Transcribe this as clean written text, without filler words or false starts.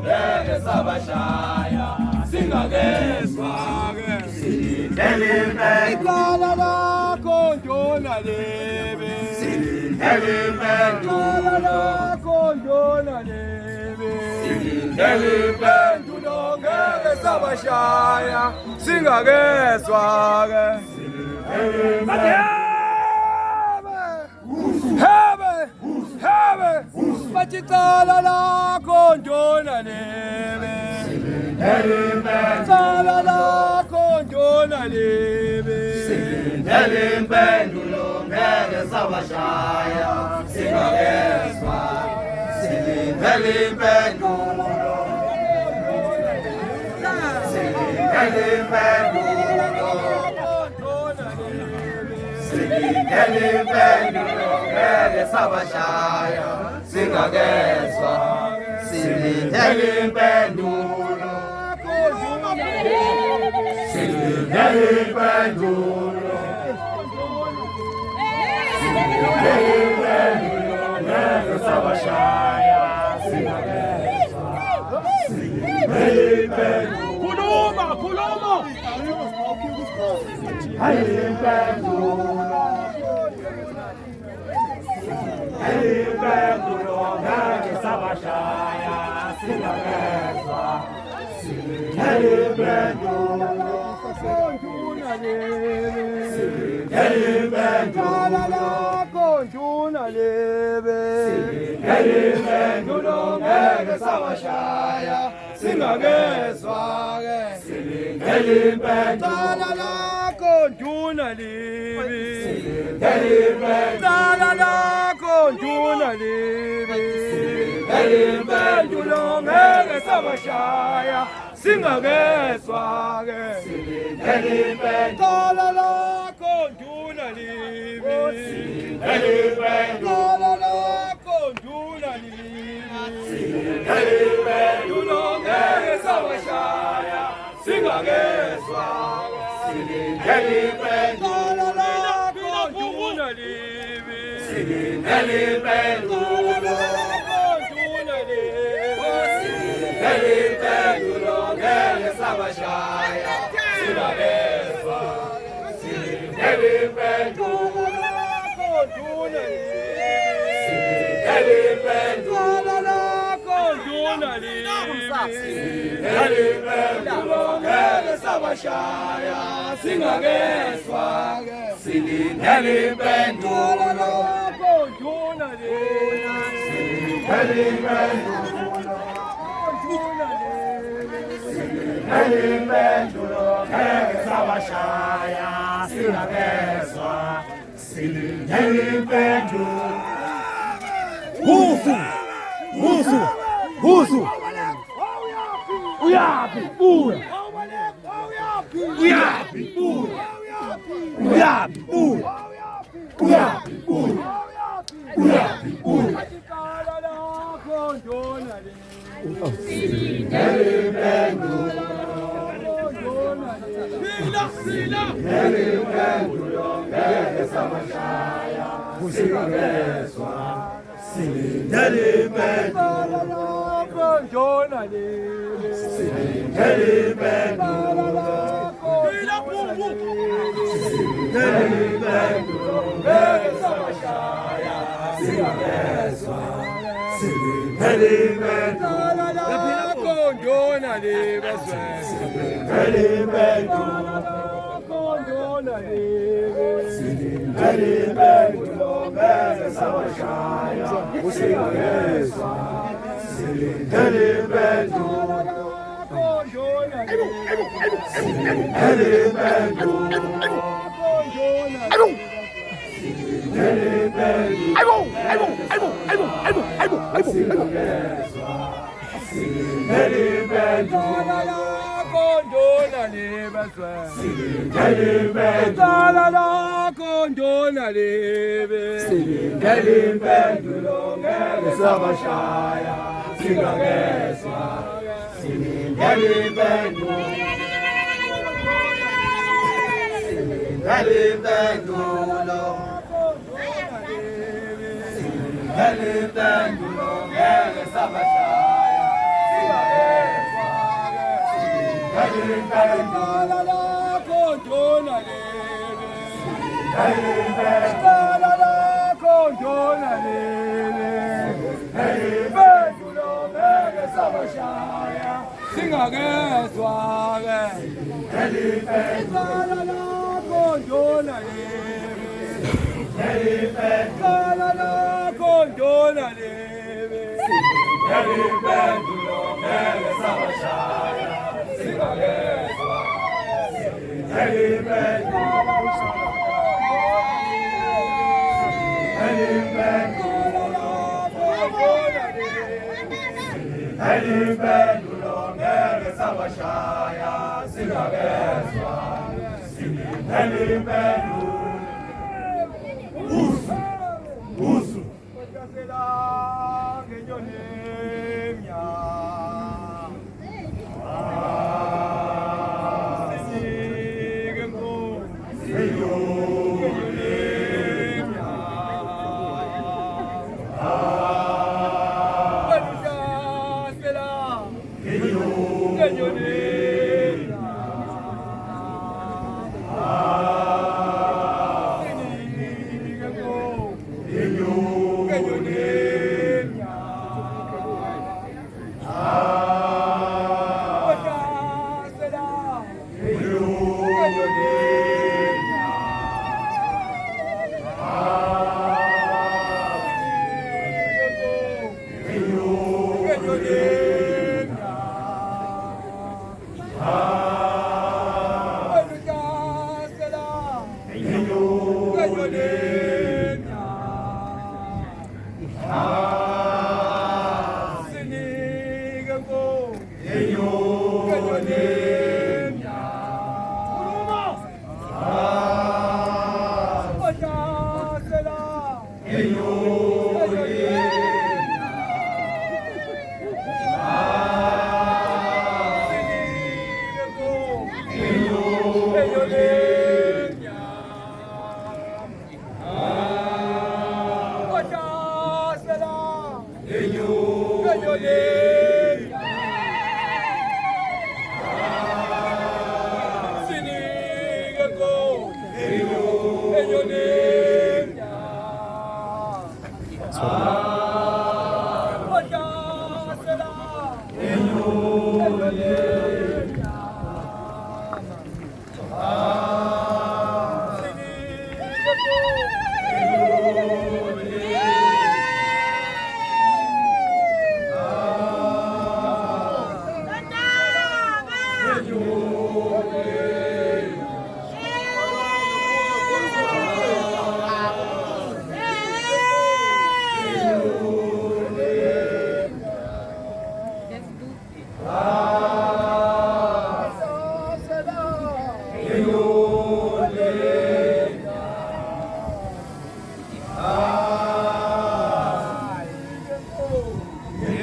ngeke sabashaya singakezwa silindele impendulo icala lakho ndona lebe silindele impendulo lakho ndona lebe silindele impendulo ngeke sabashaya singakezwa Bachicala lakho ndona lebe Cala lakho ndona lebe Silindele impendulo ngeke sabashaya singakezwa Silindele impendulo Silindele impendulo Silindele impendulo ngeke sabashaya singakezwa silindele impendulo silindele impendulo silindele impendulo ngeke sabashaya singakezwa silindele impendulo khuluma impendulo impendulo ngeke sabashaya singakezwa silindele impendulo silindele impendulo nduna lebe silindele impendulo ngeke sabashaya singakezwa silindele impendulo lakho nduna lebe silindele impendulo nduna lebe impendulo ngeke sabashaya singakezwa silindele impendulo lakho nduna lebe silindele impendulo lakho nduna lebe silindele impendulo ngeke sabashaya singakezwa silindele impendulo lakho nduna lebe silindele impendulo silindele impendulo ngeke sabashaya singakezwa silindele impendulo silindele impendulo silindele impendulo ngeke sabashaya singakezwa silindele impendulo silindele impendulo impendulo ngeke sabashaya singakezwa silindele impendulo Husu Uyapi buya Uyapi buya Uyapi buya Uyapi buya Uyapi buya silindele impendulo silindele impendulo ngeke sabashaya singakezwa silindele impendulo silindele impendulo silindele impendulo ngeke sabashaya singakezwa silindele impendulo ndona lebe silindele impendulo silindele impendulo ngeke sabashaya singakezwa silindele impendulo silindele impendulo Ele Amen.